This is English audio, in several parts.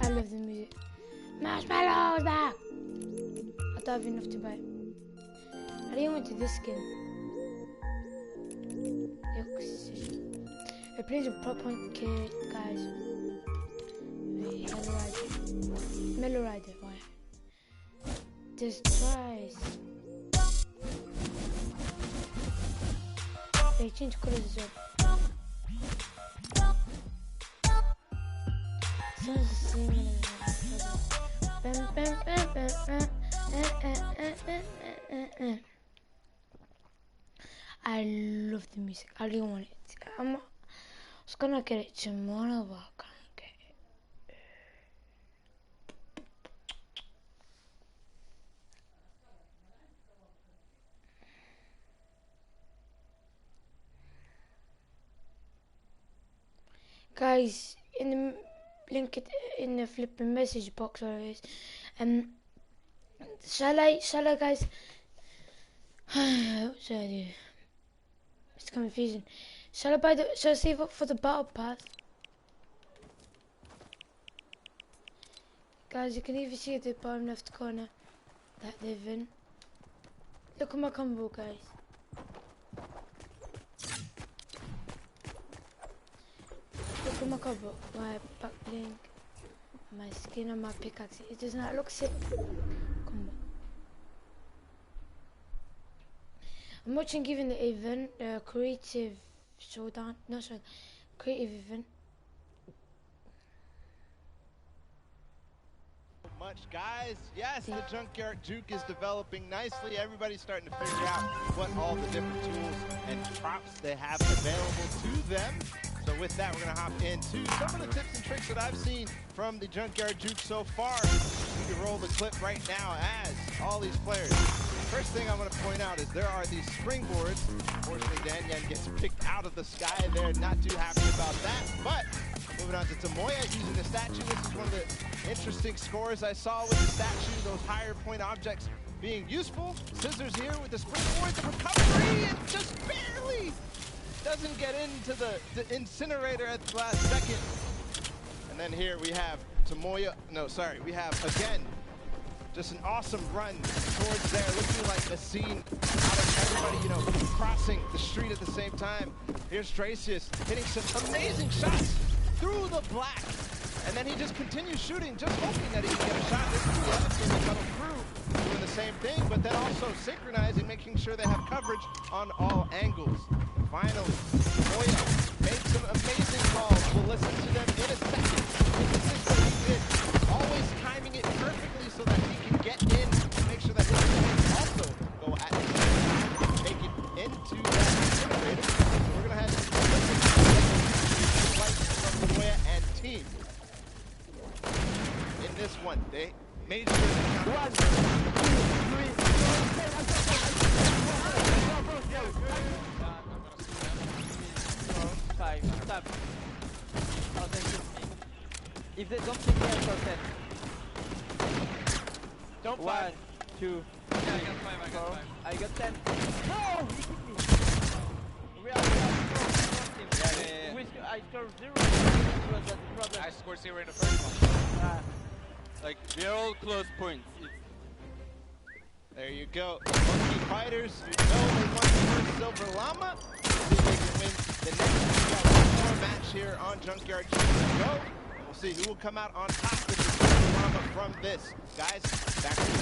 I love the music. Marshmallows back! I don't have enough to buy. I didn't want to this skin. It plays a prop on kid, guys. Wait, Mellow Rider, why? There's twice. They change colors as well. Sounds the same. I love the music. I really want it. I was gonna get it tomorrow, but I can't get it. Guys, in the link it in the flipping message box always. Shall I guys? What should I do? It's confusing. Shall I save up for the battle pass? Guys, you can even see at the bottom left corner that they've in. Look at my combo, guys. Look at my combo, my back bling, my skin and my pickaxe. It does not look sick. Combo. I'm watching even the event, creative showdown, not showdown, creative event. Much, guys. Yes, the Junkyard Juke is developing nicely. Everybody's starting to figure out what all the different tools and props they have available to them. So with that, we're going to hop into some of the tips and tricks that I've seen from the Junkyard Juke so far. You can roll the clip right now as all these players. First thing I want to point out is there are these springboards. Unfortunately, Danyan gets picked out of the sky there. Not too happy about that. But moving on to Tamoya using the statue. This is one of the interesting scores I saw with the statue. Those higher point objects being useful. Scissors here with the springboard. The recovery and just barely doesn't get into the incinerator at the last second. And then here we have Tamoya. No, sorry. We have, again, just an awesome run towards there, looking like a scene out of everybody, you know, crossing the street at the same time. Here's Tracius hitting some amazing shots through the black. And then he just continues shooting, just hoping that he can get a shot. This is the other team that coming through, doing the same thing, but then also synchronizing, making sure they have coverage on all angles. And finally, Moya made some amazing calls. We'll listen to them in a second. This is what he did, always timing it perfectly so that he can get in and make sure that his teammates also go at the same time, take it into that incinerator. So we're going to have some lights from Moya and team. In this one, they made sure that if they don't take care for 10. don't 1, 2, 3, yeah, I got 5, I got 4. 5. I got 10. No! He hit me. We are Yeah. I scored 0. That's the problem. I scored 0 in the first one. Like, they're all close points. there you go. Monkey Fighters, you know they won the first Silver Llama. See if they can win the next. We got one more match here on Junkyard Juke to go. We'll see who will come out on top with the Silver Llama from this. Guys, back to you.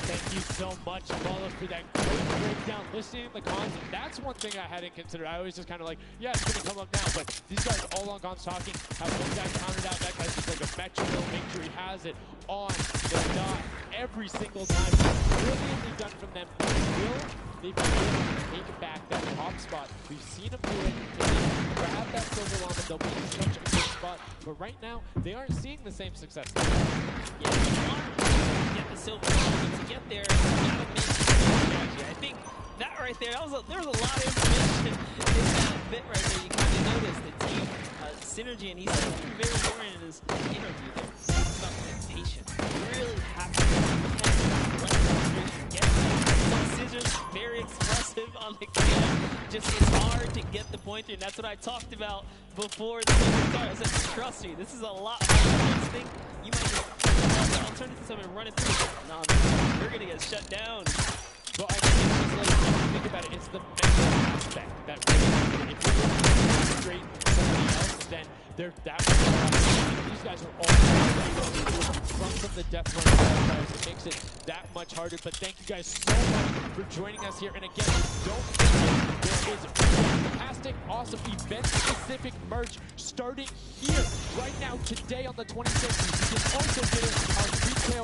Thank you so much, Paula, for that great breakdown. Listening to the cons, that's one thing I hadn't considered. I was just kind of like, yeah, it's going to come up now. But these guys all on cons talking, have one guy countered out. That guy's just like a metronome, make sure he has it on the dot every single time. Brilliantly done from them. Will they be able to take back that top spot? We've seen them do it. If they grab that silver llama, they'll be in such a good spot. But right now, they aren't seeing the same success. Yeah, you want to get the silver llama to get there. I think that right there, there was a lot of information in that bit right there. You kind of noticed the team synergy, and he said something very important in his interview there. Talking about being patient. Really happy to get saw Scissors, very expressive on the cam. Just it's hard to get the pointer, and that's what I talked about before the game started. I said, trust me, this is a lot harder than you think. You might just alternative to something, run it through. No, you're gonna get shut down. Well, I mean, it's just like, if you think about it, it's the mental aspect that really, if you're straight somebody else, then they're that much harder. These guys are all from the death run qualifiers. It makes it that much harder. But thank you guys so much for joining us here. And again, don't forget, there is fantastic, awesome event-specific merch starting here right now today on the 26th. You can also get it on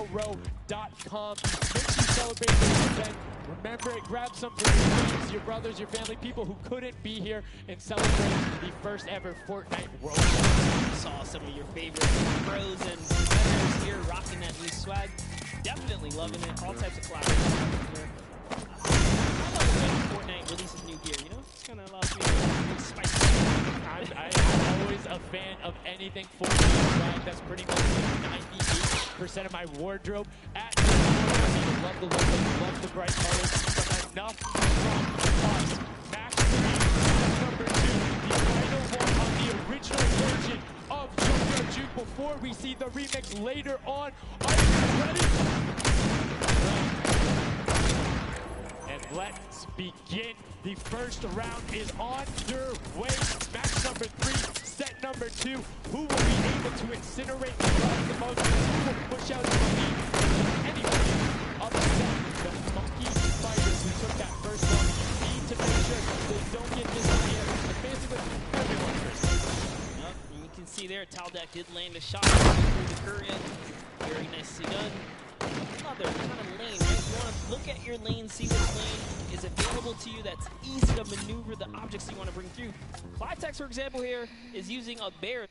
retailrow.com. Make sure you celebrate this event. Remember it, grab some for your friends, your brothers, your family, people who couldn't be here, and celebrate the first ever Fortnite World Cup. Saw some of your favorite pros and competitors here rocking that new swag. Definitely loving it. All types of collaborations here. I love when Fortnite releases new gear, you know? It's kind of allows me to spice it up. I'm always a fan of anything Fortnite swag. That's pretty much like 98% of my wardrobe. Love the logo, love the bright colors, but enough from us. Match 3, number 2, the final one on the original version of Junkyard Juke before we see the remix later on. Are you ready? And let's begin. The first round is underway. Match number 3, set number 2. Who will be able to incinerate the crowd the most? Who will push out the lead? Anybody upset the funky fighters who took that first one. You need to make sure they don't get this in the air. And basically, everyone first. Yep, and you can see there, Taldeck did land a shot through the Korean. Very nicely done. Another kind of lane, right? You want to look at your lane, see which lane is available to you that's easy to maneuver the objects you want to bring through. Clitex, for example, here is using a bear.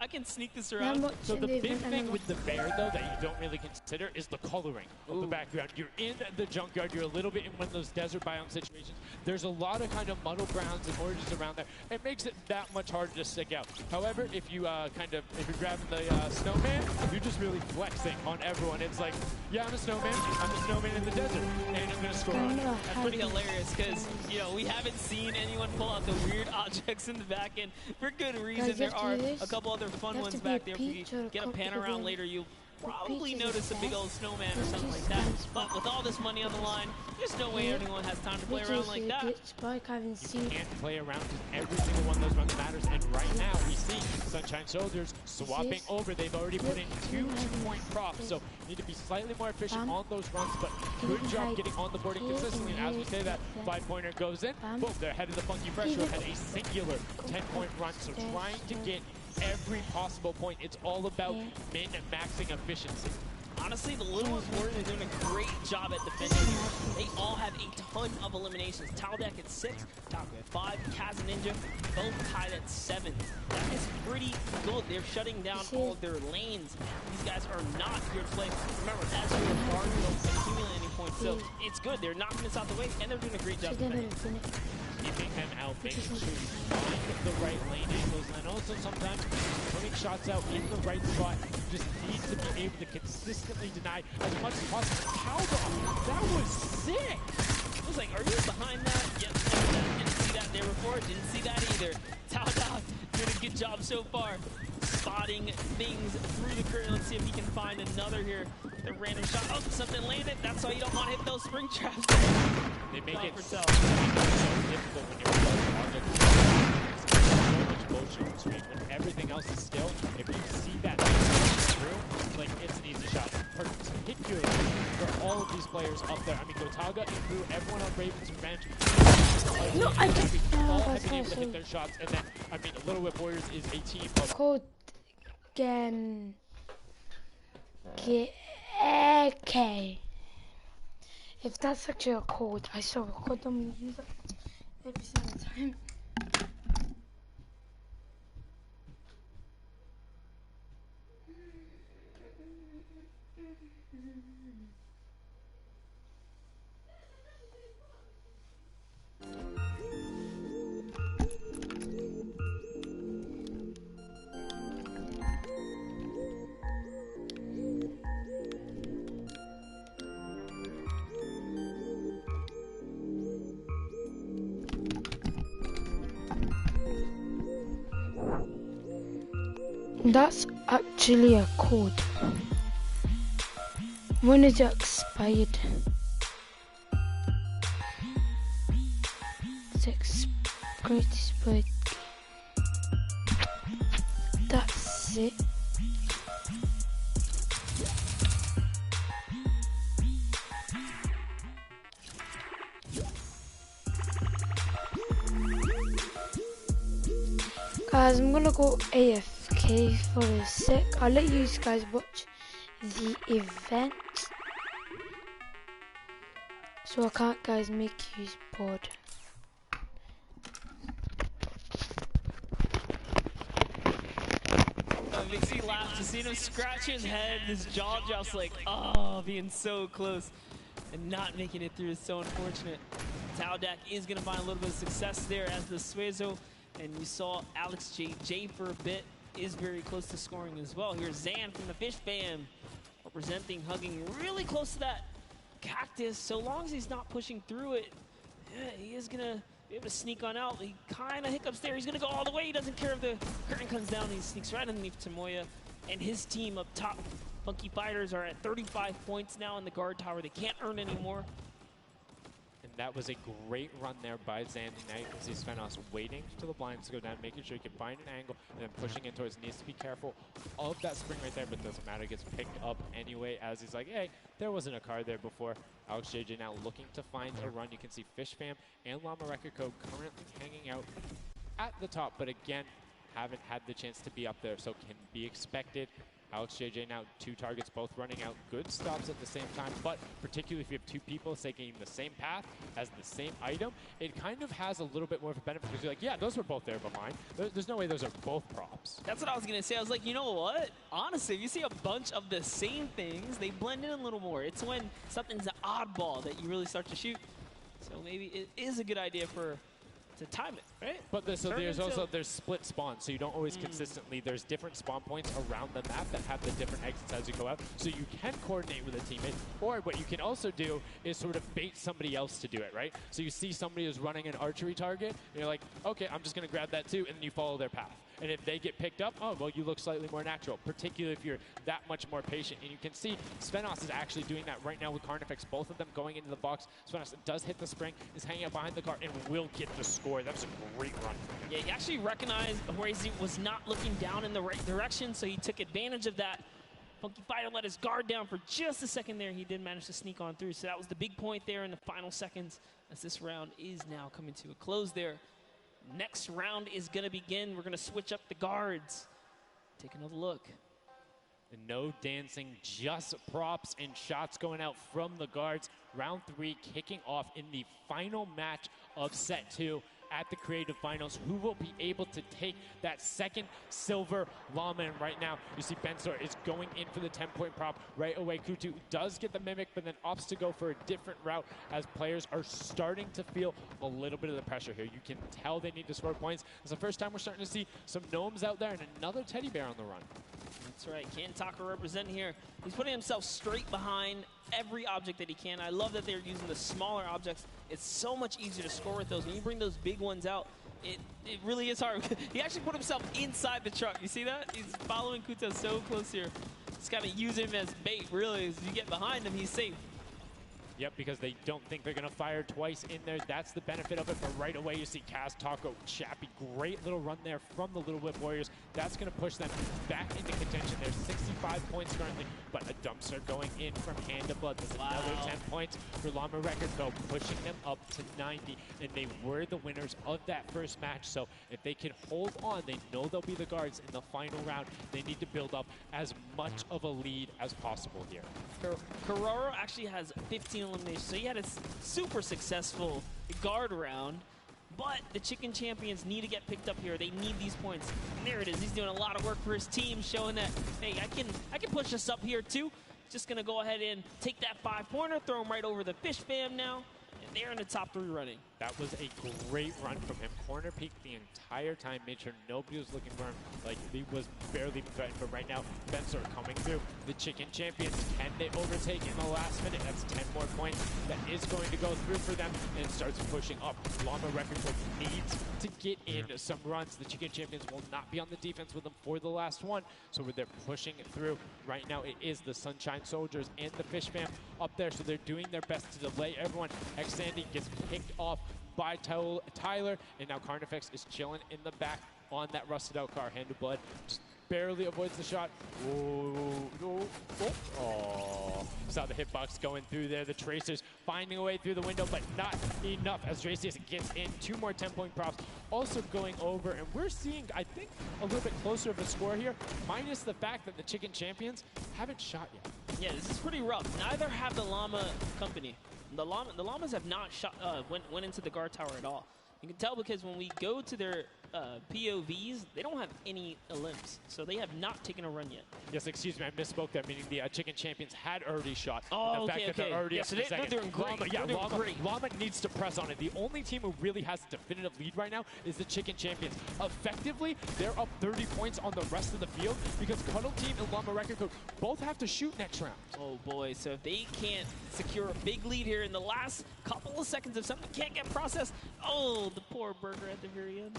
I can sneak this around. So the big thing with the bear, though, that you don't really consider is the coloring of the background. You're in the junkyard. You're a little bit in one of those desert biome situations. There's a lot of kind of muddle grounds and oranges around there. It makes it that much harder to stick out. However, if you if you're grabbing the snowman, you're just really flexing on everyone. It's like, yeah, I'm a snowman. I'm a snowman in the desert, and I'm gonna score on you. That's pretty hilarious because, you know, we haven't seen anyone pull out the weird objects in the back end for good reason. Guys, There are a couple other fun ones back there. If we get a pan around later, you'll probably notice a big old snowman or something like that. But with all this money on the line, there's no way anyone has time to play around like that. You can't play around because every single one of those runs matters. And right now, we see Sunshine Soldiers swapping over. They've already put in 2 2-point props. So you need to be slightly more efficient on those runs. But good job getting on the board consistently. And as we say that, 5-pointer goes in. Boom, they're ahead of the Funky Fresh, who had a singular 10-point run. So trying to get every possible point. It's all about min-maxing efficiency. Honestly, the Little Warriors are doing a great job at defending here. They all have a ton of eliminations. Taldeck at 6, Taco at 5, Kaz and Ninja both tied at 7. That is pretty good. They're shutting down all of their lanes. These guys are not here to play. Remember, that's where the bar don't accumulate any points. So it's good. They're knocking this out the way, and they're doing a great job defending. Keeping them out, making sure you find the right lane angles, and also sometimes putting shots out in the right spot. You just need to be able to consistently deny as much as possible. How that was sick! I was like, are you behind that? Yep, didn't see that there before. Didn't see that either. Taldeck doing a good job so far, spotting things through the curtain. Let's see if he can find another here. The random shot. Oh, something landed. That's why you don't want to hit those spring traps. They make it so difficult when you're playing objects. So much motion between when everything else is still. If you see that through, like, it's an easy shot. Particularly for all of these players up there. I mean, Gotaga and Crew, everyone on Raven's Revenge. No, I just all have been able to hit their shots, and then, I mean, Little Whip Warriors is a team of code K. If that's actually a code, I still record them and use it every single time. That's actually a code. When is it expired? It's going to expire. That's it. Guys, I'm gonna go AFK for a sec. I'll let you guys watch the event. So I can't, guys, make you bored. Makes me laugh to see him scratch his head, his jaw drops like, oh, being so close and not making it through is so unfortunate. Taudak is going to find a little bit of success there as the Suezo, and you saw Alex J for a bit, is very close to scoring as well. Here's Zan from the Fish Fam, representing, hugging really close to that cactus. So long as he's not pushing through it, yeah, he is going to be able to sneak on out. He kind of hiccups there. He's going to go all the way. He doesn't care if the curtain comes down. He sneaks right underneath Tamoya. And his team up top, Funky Fighters, are at 35 points now in the guard tower. They can't earn anymore. And that was a great run there by Zandy Knight. You see SoloS waiting for the blinds to go down, making sure he can find an angle, and then pushing in towards. Needs to be careful of that spring right there, but doesn't matter. It gets picked up anyway as he's like, hey, there wasn't a card there before. Alex JJ now looking to find a run. You can see Fish Fam and Llama Record Code currently hanging out at the top, but again, haven't had the chance to be up there, so can be expected. Alex JJ now 2 targets, both running out. Good stops at the same time, but particularly if you have 2 people taking the same path as the same item, it kind of has a little bit more of a benefit because you're like, yeah, those were both there behind. There's no way those are both props. That's what I was going to say. I was like, you know what? Honestly, if you see a bunch of the same things, they blend in a little more. It's when something's an oddball that you really start to shoot. So maybe it is a good idea to time it, right? But there's split spawns, so you don't always consistently, there's different spawn points around the map that have the different exits as you go out, so you can coordinate with a teammate, or what you can also do is sort of bait somebody else to do it, right? So you see somebody who's running an archery target, and you're like, okay, I'm just gonna grab that too, and then you follow their path. And if they get picked up, oh, well, you look slightly more natural, particularly if you're that much more patient. And you can see SoloS is actually doing that right now with Carnifex, both of them going into the box. SoloS does hit the spring, is hanging out behind the car, and will get the score. That was a great run. Yeah, he actually recognized where he was not looking down in the right direction, so he took advantage of that. Funky Fighter let his guard down for just a second there. He did manage to sneak on through, so that was the big point there in the final seconds as this round is now coming to a close there. Next round is going to begin. We're going to switch up the guards. Take another look. And no dancing, just props and shots going out from the guards. Round 3 kicking off in the final match of set 2 at the Creative Finals. Who will be able to take that second silver llama? And right now, you see Bensor is going in for the 10-point prop right away. Kutu does get the Mimic, but then opts to go for a different route as players are starting to feel a little bit of the pressure here. You can tell they need to score points. It's the first time we're starting to see some gnomes out there and another teddy bear on the run. That's right, Kantaka representing here. He's putting himself straight behind every object that he can. I love that they're using the smaller objects. It's so much easier to score with those. When you bring those big ones out, it really is hard. He actually put himself inside the truck. You see that? He's following Kuta so close here. Just kind of use him as bait, really. As you get behind him, he's safe. Yep, because they don't think they're going to fire twice in there. That's the benefit of it. But right away, you see Kaz, Taco, Chappie. Great little run there from the Little Whip Warriors. That's going to push them back into contention. There's 65 points currently, but a dumpster going in from Hand of Blood. There's another 10 points for Llama Record, though, pushing them up to 90. And they were the winners of that first match. So if they can hold on, they know they'll be the guards in the final round. They need to build up as much of a lead as possible here. Carraro actually has 15 eliminations, so he had a super successful guard round, but the Chicken Champions need to get picked up here. They need these points. And there it is. He's doing a lot of work for his team, showing that, hey, I can push us up here too. Just gonna go ahead and take that 5-pointer, throw him right over the Fish Fam now, and they're in the top 3 running. That was a great run from him. Corner peeked the entire time, made sure nobody was looking for him. Like, he was barely threatened, but right now, Spencer coming through. The Chicken Champions, can they overtake in the last minute? That's 10 more points. That is going to go through for them, and it starts pushing up. Llama Record Club needs to get in some runs. The Chicken Champions will not be on the defense with them for the last one, so they're pushing it through. Right now, it is the Sunshine Soldiers and the Fish Fam up there, so they're doing their best to delay everyone. X-Sandy gets picked off by Tyler, and now Carnifex is chilling in the back on that rusted out car. Hand of Blood just barely avoids the shot. Oh. Saw the hitbox going through there. The Tracers finding a way through the window, but not enough as Dracius gets in. 2 more 10-point props also going over, and we're seeing, I think, a little bit closer of a score here, minus the fact that the Chicken Champions haven't shot yet. Yeah, this is pretty rough. Neither have the Llama Company. The Llamas have not shot, went into the guard tower at all. You can tell because when we go to their POVs, they don't have any limbs, so they have not taken a run yet. Yes, excuse me, I misspoke there, meaning the Chicken Champions had already shot. Oh, the fact that they're already yeah, up so in the they're second. doing great. Llama needs to press on it. The only team who really has a definitive lead right now is the Chicken Champions. Effectively, they're up 30 points on the rest of the field because Cuddle Team and Llama Record Code both have to shoot next round. Oh boy, so if they can't secure a big lead here in the last couple of seconds, if something can't get processed, oh, the poor Burger at the very end.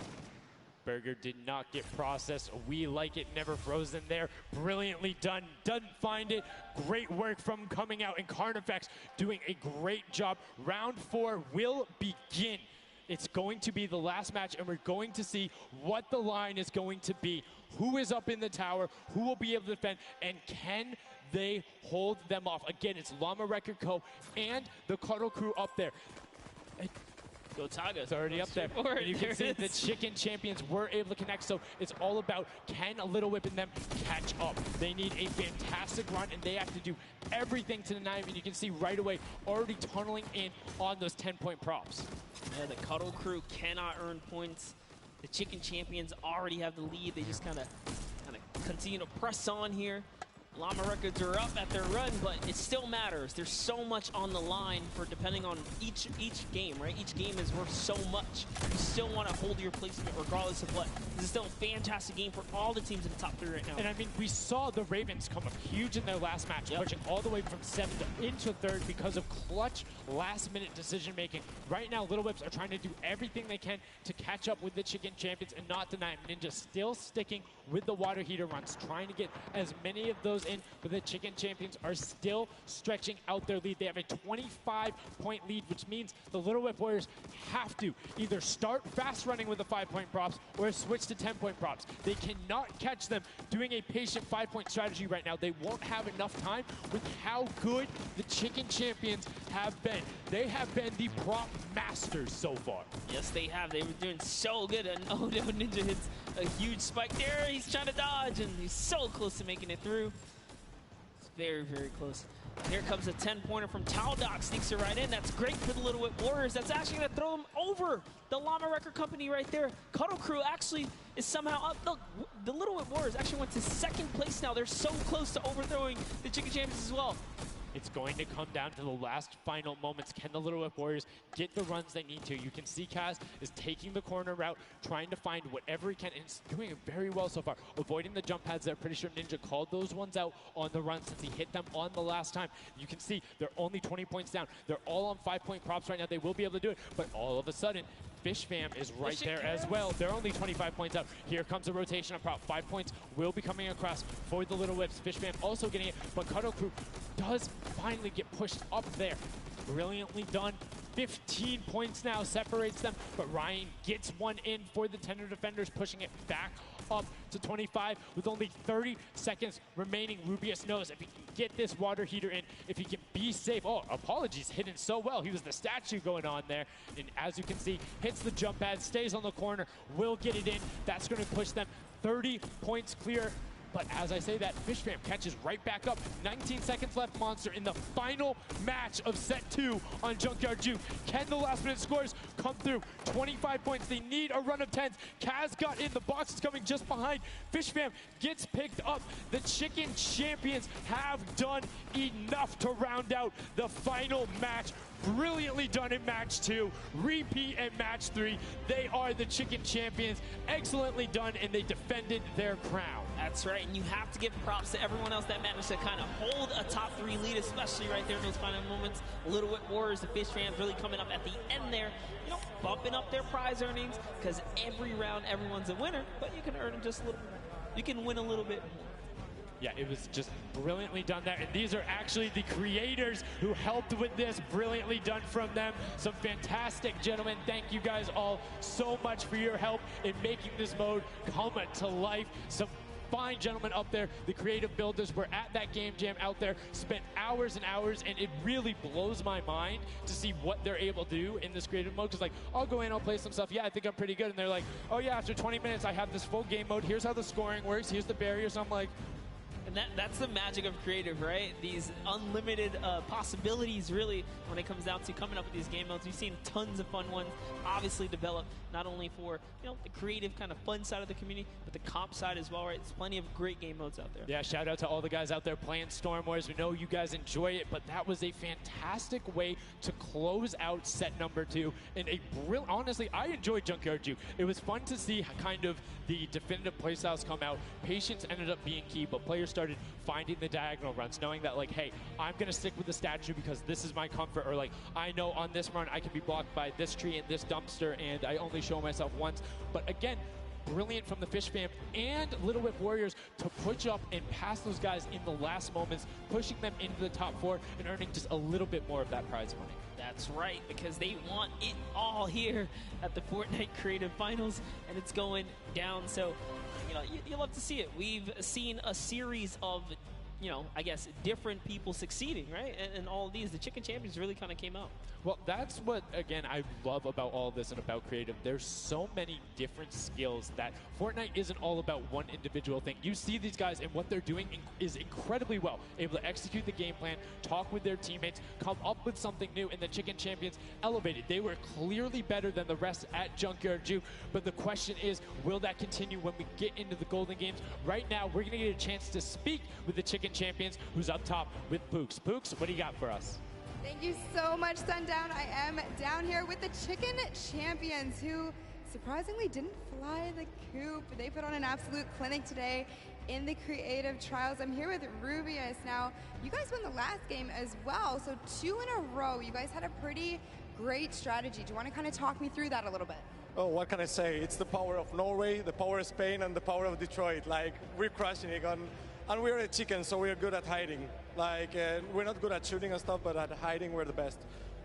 Burger did not get processed. We like it, never frozen there. Brilliantly done. Doesn't find it. Great work from coming out, and Carnifex doing a great job. Round 4 will begin. It's going to be the last match, and we're going to see what the line is going to be. Who is up in the tower? Who will be able to defend? And can they hold them off? Again, it's Llama Record Co. and the Cuddle Crew up there. Go Taga. It's already up there. And you can see the Chicken Champions were able to connect, so it's all about can a Little Whip and them catch up. They need a fantastic run, and they have to do everything to deny him, and you can see right away already tunneling in on those 10-point props. Yeah, the Cuddle Crew cannot earn points. The Chicken Champions already have the lead. They just kind of continue to press on here. Llama Records are up at their run, but it still matters. There's so much on the line for depending on each game, right? Each game is worth so much. You still want to hold your placement regardless of what. This is still a fantastic game for all the teams in the top 3 right now. And I mean, we saw the Ravens come up huge in their last match, pushing all the way from 7th into 3rd because of clutch last-minute decision-making. Right now, Little Whips are trying to do everything they can to catch up with the Chicken Champions and not deny them. Ninja still sticking with the water heater runs, trying to get as many of those in, but the Chicken Champions are still stretching out their lead. They have a 25-point lead, which means the Little Whip Warriors have to either start fast running with the 5-point props or switch to 10-point props. They cannot catch them doing a patient 5-point strategy right now. They won't have enough time with how good the Chicken Champions have been. They have been the prop masters so far. Yes, they have. They were doing so good, and oh no, Ninja hits a huge spike there. He's trying to dodge, and he's so close to making it through. It's very, very close. And here comes a 10-pointer from Taldoc, sneaks it right in. That's great for the Little Whip Warriors. That's actually going to throw them over the Llama Record Company right there. Cuddle Crew actually is somehow up. Look, the Little Whip Warriors actually went to 2nd place now. They're so close to overthrowing the Chicken Champions as well. It's going to come down to the last final moments. Can the Little Whip Warriors get the runs they need to? You can see Kaz is taking the corner route, trying to find whatever he can, and he's doing it very well so far. Avoiding the jump pads there. Pretty sure Ninja called those ones out on the run since he hit them on the last time. You can see they're only 20 points down. They're all on 5-point props right now. They will be able to do it, but all of a sudden, Fish Fam is right there as well. They're only 25 points up. Here comes a rotation of prop. 5 points will be coming across for the Little Whips. Fish Fam also getting it, but Cuddle Crew does finally get pushed up there. Brilliantly done. 15 points now separates them, but Ryan gets one in for the Tender Defenders, pushing it back up to 25 with only 30 seconds remaining. Rubius knows if he can get this water heater in, if he can be safe. Oh, apologies, hidden so well. He was the statue going on there. And as you can see, hits the jump pad, stays on the corner, will get it in. That's going to push them 30 points clear. But as I say that, Fish Fam catches right back up. 19 seconds left, Monster, in the final match of set 2 on Junkyard Juke. Can the last minute scores come through? 25 points, they need a run of 10s. Kaz got in, the box is coming just behind. Fish Fam gets picked up. The Chicken Champions have done enough to round out the final match Brilliantly done in match 2, repeat at match 3. They are the chicken champions. Excellently done, and they defended their crown. That's right, and you have to give props to everyone else that managed to kind of hold a top 3 lead, especially right there in those final moments. Little Whip Warriors, the Fish fans really coming up at the end there, you know, bumping up their prize earnings, because every round everyone's a winner, but you can earn just a little, you can win a little bit more. Yeah, it was just brilliantly done there. And these are actually the creators who helped with this. Brilliantly done from them. Some fantastic gentlemen. Thank you guys all so much for your help in making this mode come to life. Some fine gentlemen up there, the creative builders were at that game jam out there, spent hours and hours, and it really blows my mind to see what they're able to do in this creative mode. Because like, I'll go in, I'll play some stuff, yeah, I think I'm pretty good, and they're like, oh yeah, after 20 minutes I have this full game mode, here's how the scoring works, here's the barriers. I'm like, and that's the magic of creative, right? These unlimited possibilities, really, when it comes down to coming up with these game modes. We've seen tons of fun ones, obviously developed not only for, you know, the creative kind of fun side of the community, but the comp side as well, right? There's plenty of great game modes out there. Yeah, shout out to all the guys out there playing Storm Wars. We know you guys enjoy it, but that was a fantastic way to close out set number 2. And a brilliant, honestly, I enjoyed Junkyard Juke. It was fun to see kind of the definitive playstyles come out. Patience ended up being key, but players started finding the diagonal runs, knowing that like, hey, I'm gonna stick with the statue because this is my comfort, or like, I know on this run I can be blocked by this tree and this dumpster, and I only show myself once. But again, brilliant from the Fish fam and Little Whip Warriors to push up and pass those guys in the last moments, pushing them into the top 4 and earning just a little bit more of that prize money. That's right, because they want it all here at the Fortnite Creative Finals, and it's going down. So, you know, you love to see it. We've seen a series of, you know, I guess, different people succeeding, right? And all of these, the Chicken Champions really kind of came out. Well, that's what, again, I love about all this and about creative. There's so many different skills that Fortnite isn't all about one individual thing. You see these guys, and what they're doing is incredibly well. Able to execute the game plan, talk with their teammates, come up with something new, and the Chicken Champions elevated. They were clearly better than the rest at Junkyard Juke, but the question is, will that continue when we get into the Golden Games? Right now, we're going to get a chance to speak with the Chicken Champions, who's up top with Pooks. Pooks, what do you got for us? Thank you so much, Sundown. I am down here with the Chicken Champions, who surprisingly didn't fly the coop. They put on an absolute clinic today in the creative trials. I'm here with Rubius. Now, you guys won the last game as well, so 2 in a row. You guys had a pretty great strategy. Do you want to kind of talk me through that a little bit? Oh, what can I say? It's the power of Norway, the power of Spain, and the power of Detroit. Like, we're crushing it. And we're a chicken, so we're good at hiding. Like, we're not good at shooting and stuff, but at hiding, we're the best.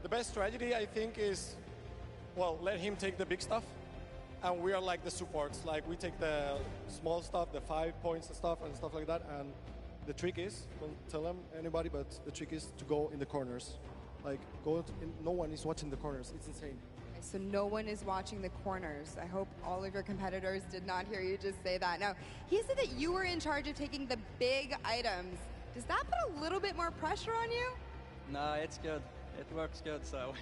The best strategy, I think, is, well, let him take the big stuff, and we are like the supports. Like, we take the small stuff, the 5 points and stuff like that, and the trick is, don't tell them anybody, but the trick is to go in the corners. Like, no one is watching the corners. It's insane. So no one is watching the corners. I hope all of your competitors did not hear you just say that. Now, he said that you were in charge of taking the big items. Does that put a little bit more pressure on you? No, it's good. It works good, so.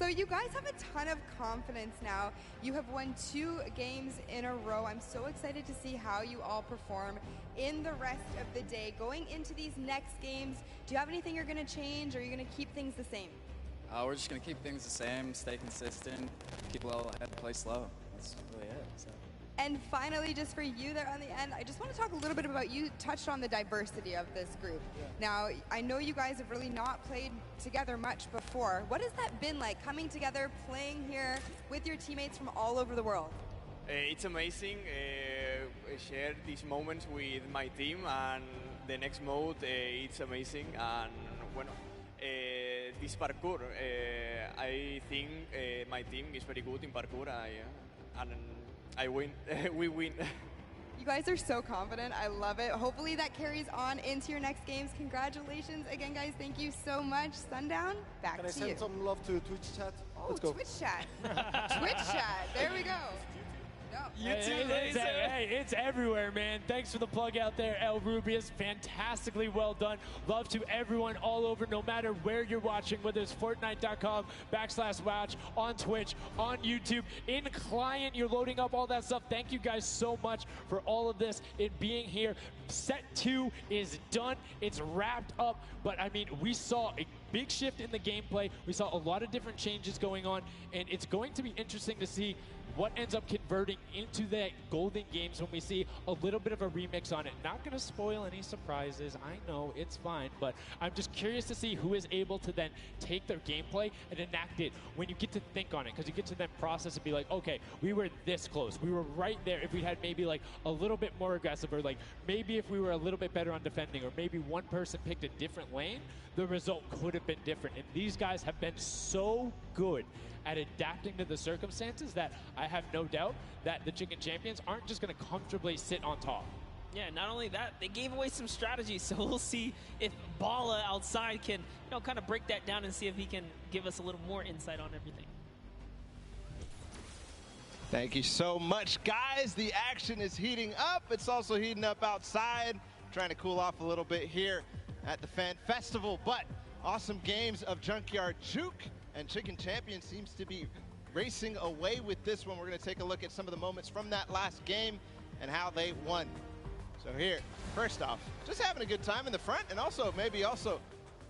So you guys have a ton of confidence now. You have won 2 games in a row. I'm so excited to see how you all perform in the rest of the day. Going into these next games, do you have anything you're going to change, or are you going to keep things the same? We're just going to keep things the same, stay consistent, keep level ahead, play slow. That's really it. So. And finally, just for you there on the end, I just want to talk a little bit about, you touched on the diversity of this group. Yeah. Now, I know you guys have really not played together much before. What has that been like, coming together, playing here with your teammates from all over the world? It's amazing. Share these moments with my team, and the next mode, it's amazing. And bueno, this parkour, I think my team is very good in parkour, and I win. We win. You guys are so confident. I love it. Hopefully that carries on into your next games. Congratulations again, guys. Thank you so much. Sundown, back to you. Can I send some love to Twitch chat? Oh, Let's go. Twitch chat. Twitch chat. There we go. It's everywhere, man. Thanks for the plug out there, El Rubius. Fantastically well done. Love to everyone all over, no matter where you're watching, whether it's Fortnite.com/watch, on Twitch, on YouTube, in client, you're loading up all that stuff. Thank you guys so much for all of this, it being here. Set 2 is done. It's wrapped up. But, I mean, we saw a big shift in the gameplay. We saw a lot of different changes going on, and it's going to be interesting to see what ends up converting into the golden games when we see a little bit of a remix on it. Not going to spoil any surprises. I know, it's fine, but I'm just curious to see who is able to then take their gameplay and enact it when you get to think on it, because you get to then process and be like, okay, we were this close. We were right there. If we had maybe like a little bit more aggressive, or like maybe if we were a little bit better on defending, or maybe one person picked a different lane, the result could have been different. And these guys have been so good at adapting to the circumstances that I have no doubt that the Chicken Champions aren't just going to comfortably sit on top. Yeah, not only that, they gave away some strategies, so we'll see if Bala outside can, kind of break that down and see if he can give us a little more insight on everything. Thank you so much, guys. The action is heating up. It's also heating up outside. Trying to cool off a little bit here at the Fan Festival, but awesome games of Junkyard Juke, and Chicken Champion seems to be racing away with this one. We're going to take a look at some of the moments from that last game and how they won. So here, first off, just having a good time in the front, and also maybe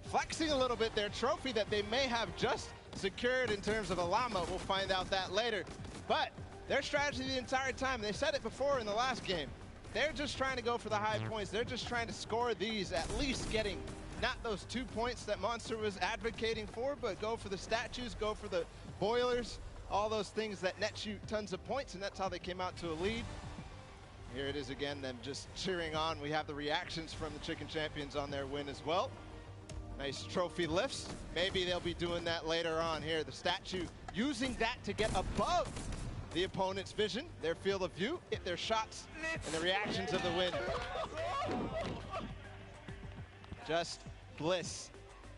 flexing a little bit their trophy that they may have just secured in terms of a llama. We'll find out that later. But their strategy the entire time, they said it before in the last game, they're just trying to go for the high points. They're just trying to score these, at least getting not those 2 points that Monster was advocating for, but go for the statues, go for the boilers, all those things that net you tons of points, and that's how they came out to a lead. Here it is again, them just cheering on. We have the reactions from the Chicken Champions on their win as well. Nice trophy lifts. Maybe they'll be doing that later on here. The statue using that to get above the opponent's vision, their field of view, hit their shots, and the reactions of the win. Just bliss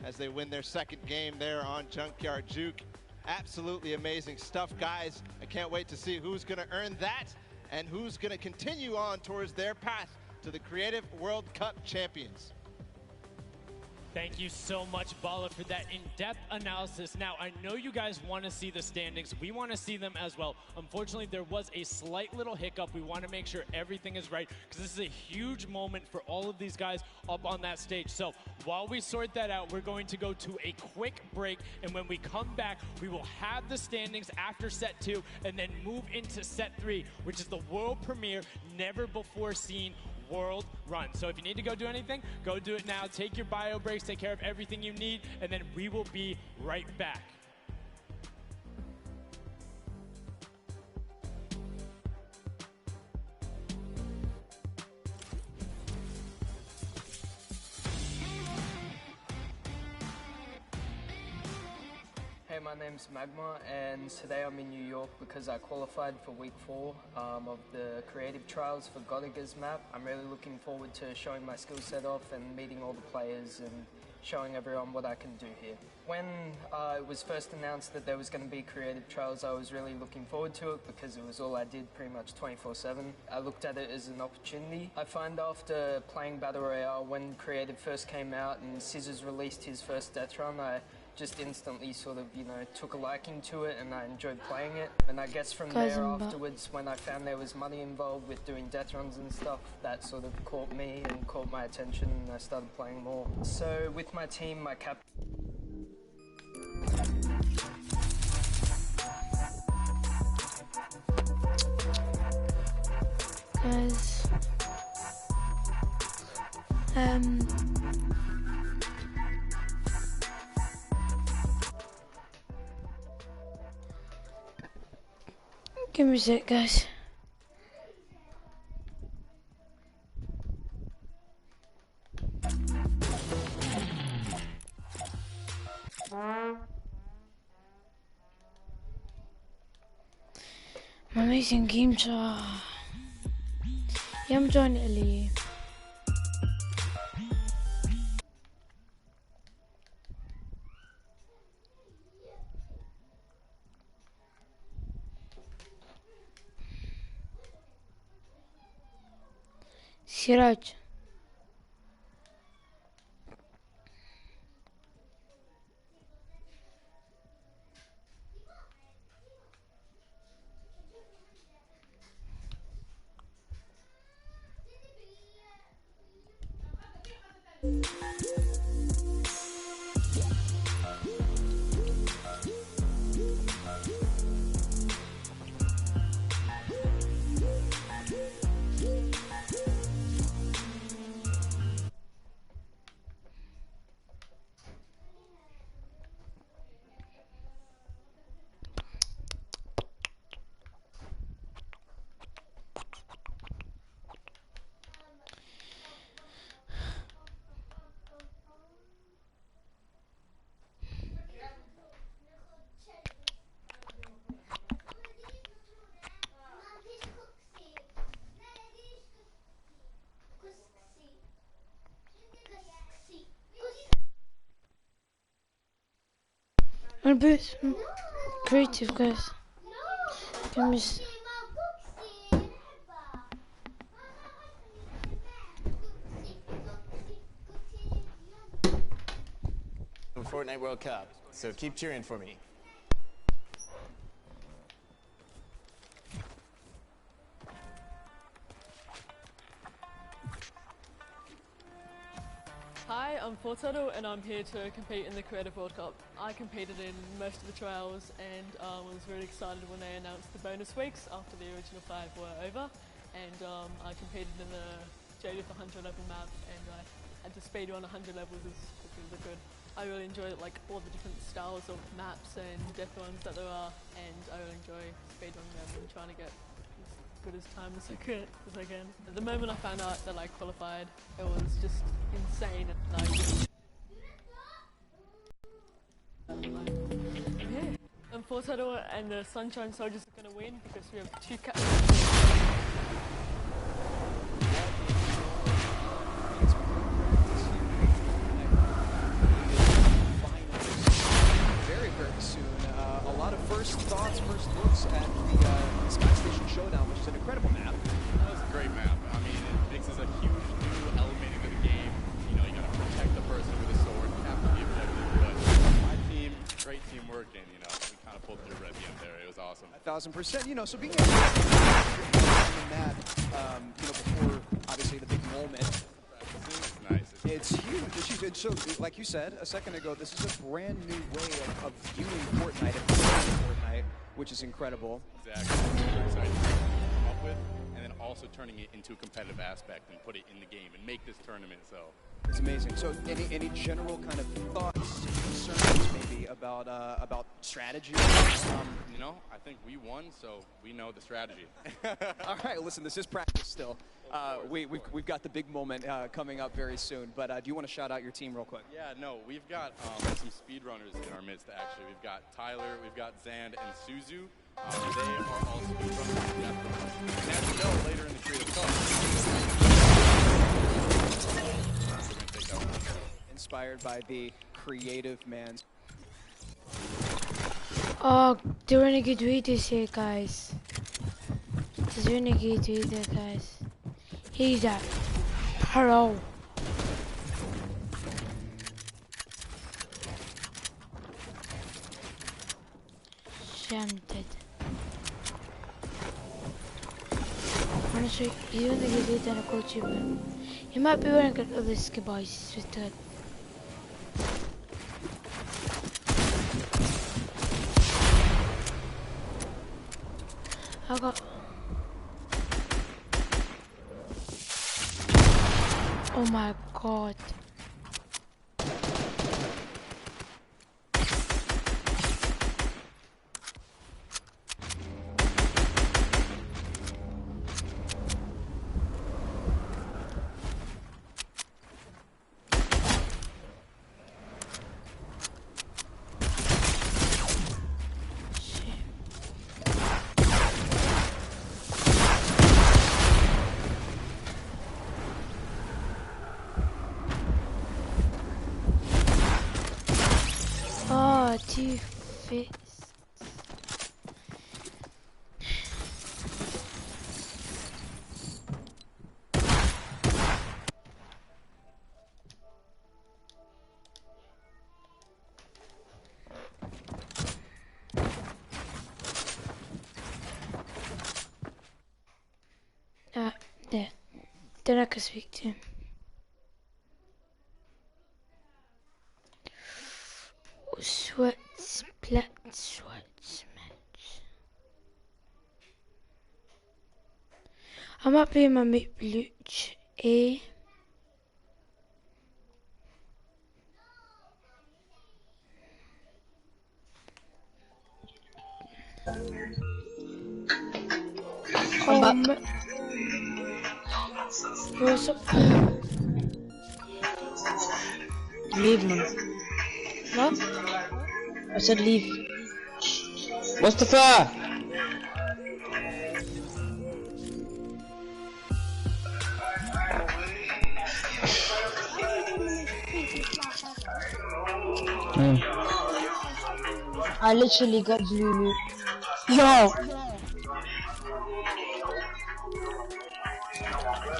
as they win their second game there on Junkyard Juke. Absolutely amazing stuff, guys. I can't wait to see who's going to earn that and who's going to continue on towards their path to the Creative World Cup champions. Thank you so much, Bala, for that in-depth analysis. Now, I know you guys want to see the standings. We want to see them as well. Unfortunately, there was a slight little hiccup. We want to make sure everything is right, because this is a huge moment for all of these guys up on that stage. So while we sort that out, we're going to go to a quick break, and when we come back, we will have the standings after set 2 and then move into set 3, which is the world premiere, never before seen world run. So if you need to go do anything, go do it now. Take your bio breaks, take care of everything you need, and then we will be right back. Hey, my name's Magma, and today I'm in New York because I qualified for week 4 of the creative trials for Godiga's map. I'm really looking forward to showing my skill set off and meeting all the players and showing everyone what I can do here. When it was first announced that there was going to be creative trials, I was really looking forward to it because it was all I did pretty much 24/7. I looked at it as an opportunity. I find after playing Battle Royale, when creative first came out and Scissors released his first death run, I just instantly sort of, took a liking to it, and I enjoyed playing it. And I guess from there afterwards, when I found there was money involved with doing death runs and stuff, that sort of caught me and caught my attention, and I started playing more. So with my team, my captain... Guys, give me a sec, guys. My amazing games are... يوم جون اللي سراج I'm a bit creative, guys. Give me. Fortnite World Cup, so keep cheering for me. Hi, I'm Fortetto and I'm here to compete in the Creative World Cup. I competed in most of the trials and was really excited when they announced the bonus weeks after the original 5 were over. And I competed in the JDF 100 level map and I had to speedrun 100 levels as quickly as I could. I really enjoyed like all the different styles of maps and death runs that there are, and I really enjoy speedrunning them and trying to get as good as time as I can. The moment I found out that I qualified, it was just insane. And Fortetto and the Sunshine Soldiers are going to win because we have 2 very soon. A lot of first thoughts, first looks at the Sky Station Showdown, which is an incredible map. That was a great map. I mean, it mixes a huge new element into the game. You know, you gotta protect the person with a sword. You have to be objective. But my team, great teamwork, and you know, we kind of pulled through at the end there. It was awesome. 1,000%. You know, so being able to in that, you know, before obviously the big moment. Nice. It's huge. It's huge. And so, like you said a second ago, this is a brand new way of viewing Fortnite and playing Fortnite, which is incredible. Exactly. Very exciting to come up with, and then also turning it into a competitive aspect and put it in the game and make this tournament. So it's amazing. So, any general kind of thoughts, concerns, maybe about strategy? You know, I think we won, so we know the strategy. All right. Listen, this is practice still. We've got the big moment coming up very soon, but do you want to shout out your team real quick? Yeah, no, we've got some speedrunners in our midst, actually. We've got Tyler, we've got Zand, and Suzu. They are all speedrunners. And as you know, later in the Creative Cup, we're going to take that one. Inspired by the creative man. Oh, the renegade read is here, guys. There's renegade reader, guys. He's a pro. Shemted. Honestly, he's gonna get it and a coach, but he might be wearing other skin boys. He's good. I got. Oh my god. Two fists. There. Then I can speak to him. Sweat, splat, sweat, match. I might play my mate Luch A. What's up? Leave, man. What? I said leave. Mustafa! I literally got blue loot. Yo!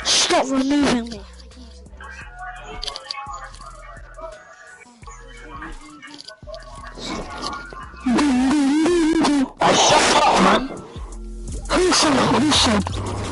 Stop removing me! Shut up, man! Who said?